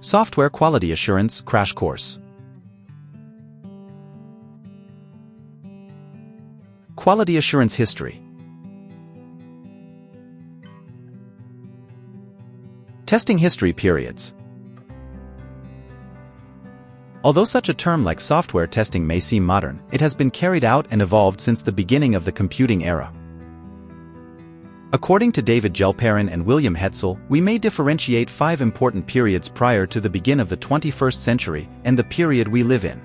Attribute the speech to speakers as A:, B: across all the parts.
A: Software Quality Assurance Crash Course. Quality Assurance History. Testing history periods. Although such a term like software testing may seem modern, it has been carried out and evolved since the beginning of the computing era. According to David Gelperin and William Hetzel, we may differentiate 5 important periods prior to the beginning of the 21st century and the period we live in.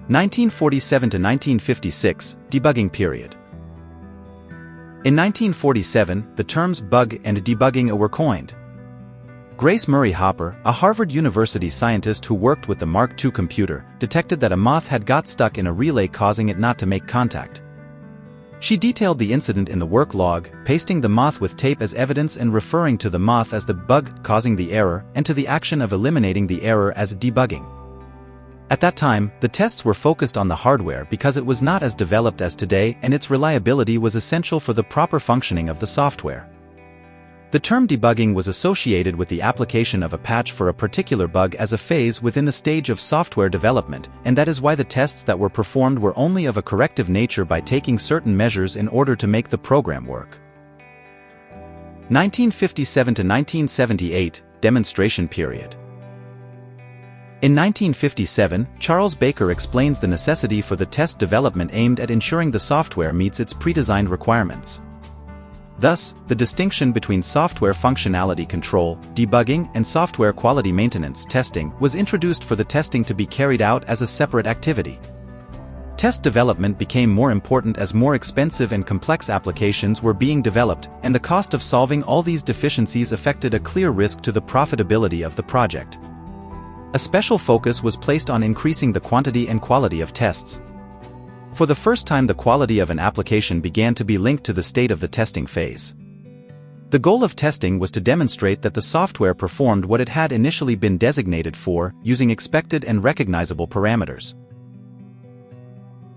A: 1947 to 1956, debugging period. In 1947, the terms bug and debugging were coined. Grace Murray Hopper, a Harvard University scientist who worked with the Mark II computer, detected that a moth had got stuck in a relay, causing it not to make contact. She detailed the incident in the work log, pasting the moth with tape as evidence and referring to the moth as the bug causing the error and to the action of eliminating the error as debugging. At that time, the tests were focused on the hardware because it was not as developed as today and its reliability was essential for the proper functioning of the software. The term debugging was associated with the application of a patch for a particular bug as a phase within the stage of software development, and that is why the tests that were performed were only of a corrective nature by taking certain measures in order to make the program work. 1957 to 1978, demonstration period. In 1957, Charles Baker explains the necessity for the test development aimed at ensuring the software meets its pre-designed requirements. Thus, the distinction between software functionality control, debugging, and software quality maintenance testing was introduced for the testing to be carried out as a separate activity. Test development became more important as more expensive and complex applications were being developed, and the cost of solving all these deficiencies affected a clear risk to the profitability of the project. A special focus was placed on increasing the quantity and quality of tests. For the first time, the quality of an application began to be linked to the state of the testing phase. The goal of testing was to demonstrate that the software performed what it had initially been designated for, using expected and recognizable parameters.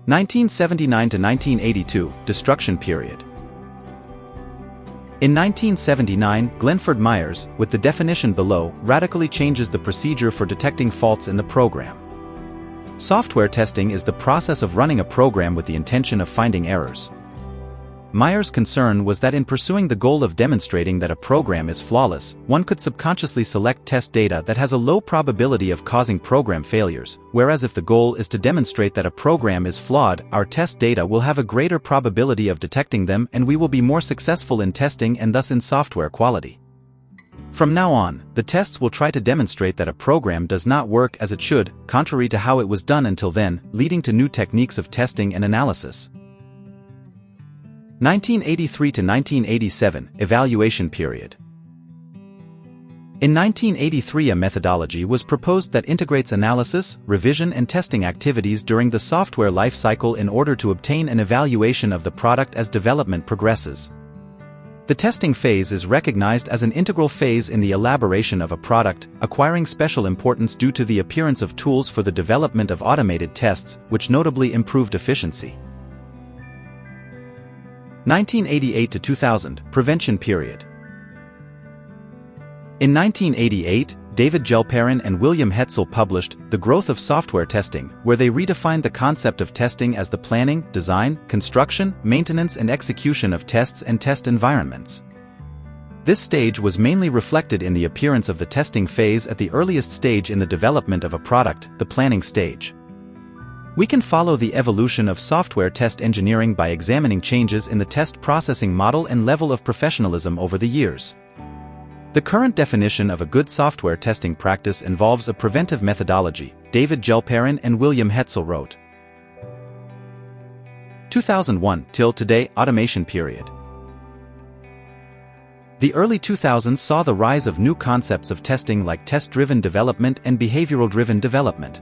A: 1979 to 1982, destruction period. In 1979, Glenford Myers, with the definition below, radically changes the procedure for detecting faults in the program. Software testing is the process of running a program with the intention of finding errors. Myers' concern was that in pursuing the goal of demonstrating that a program is flawless, one could subconsciously select test data that has a low probability of causing program failures, whereas if the goal is to demonstrate that a program is flawed, our test data will have a greater probability of detecting them and we will be more successful in testing and thus in software quality. From now on, the tests will try to demonstrate that a program does not work as it should, contrary to how it was done until then, leading to new techniques of testing and analysis. 1983 to 1987, evaluation period. In 1983, a methodology was proposed that integrates analysis, revision, and testing activities during the software life cycle in order to obtain an evaluation of the product as development progresses. The testing phase is recognized as an integral phase in the elaboration of a product, acquiring special importance due to the appearance of tools for the development of automated tests, which notably improved efficiency. 1988 to 2000, prevention period. In 1988, David Gelperin and William Hetzel published The Growth of Software Testing, where they redefined the concept of testing as the planning, design, construction, maintenance, and execution of tests and test environments. This stage was mainly reflected in the appearance of the testing phase at the earliest stage in the development of a product, the planning stage. We can follow the evolution of software test engineering by examining changes in the test processing model and level of professionalism over the years. The current definition of a good software testing practice involves a preventive methodology, David Gelperin and William Hetzel wrote. 2001 till today, automation period. The early 2000s saw the rise of new concepts of testing like test-driven development and behavioral-driven development.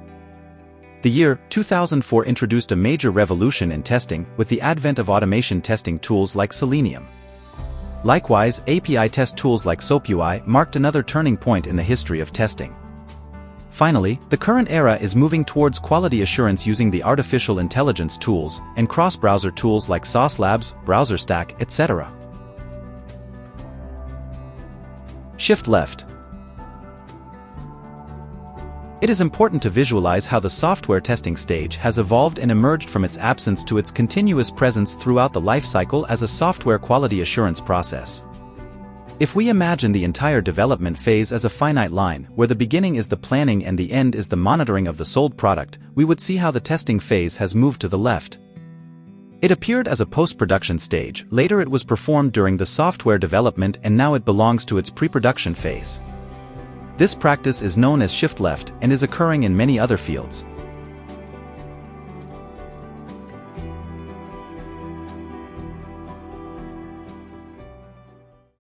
A: The year 2004 introduced a major revolution in testing with the advent of automation testing tools like Selenium. Likewise, API test tools like SoapUI marked another turning point in the history of testing. Finally, the current era is moving towards quality assurance using the artificial intelligence tools and cross-browser tools like Sauce Labs, BrowserStack, etc. Shift left. It is important to visualize how the software testing stage has evolved and emerged from its absence to its continuous presence throughout the lifecycle as a software quality assurance process. If we imagine the entire development phase as a finite line, where the beginning is the planning and the end is the monitoring of the sold product, we would see how the testing phase has moved to the left. It appeared as a post-production stage, later it was performed during the software development, and now it belongs to its pre-production phase. This practice is known as shift left and is occurring in many other fields.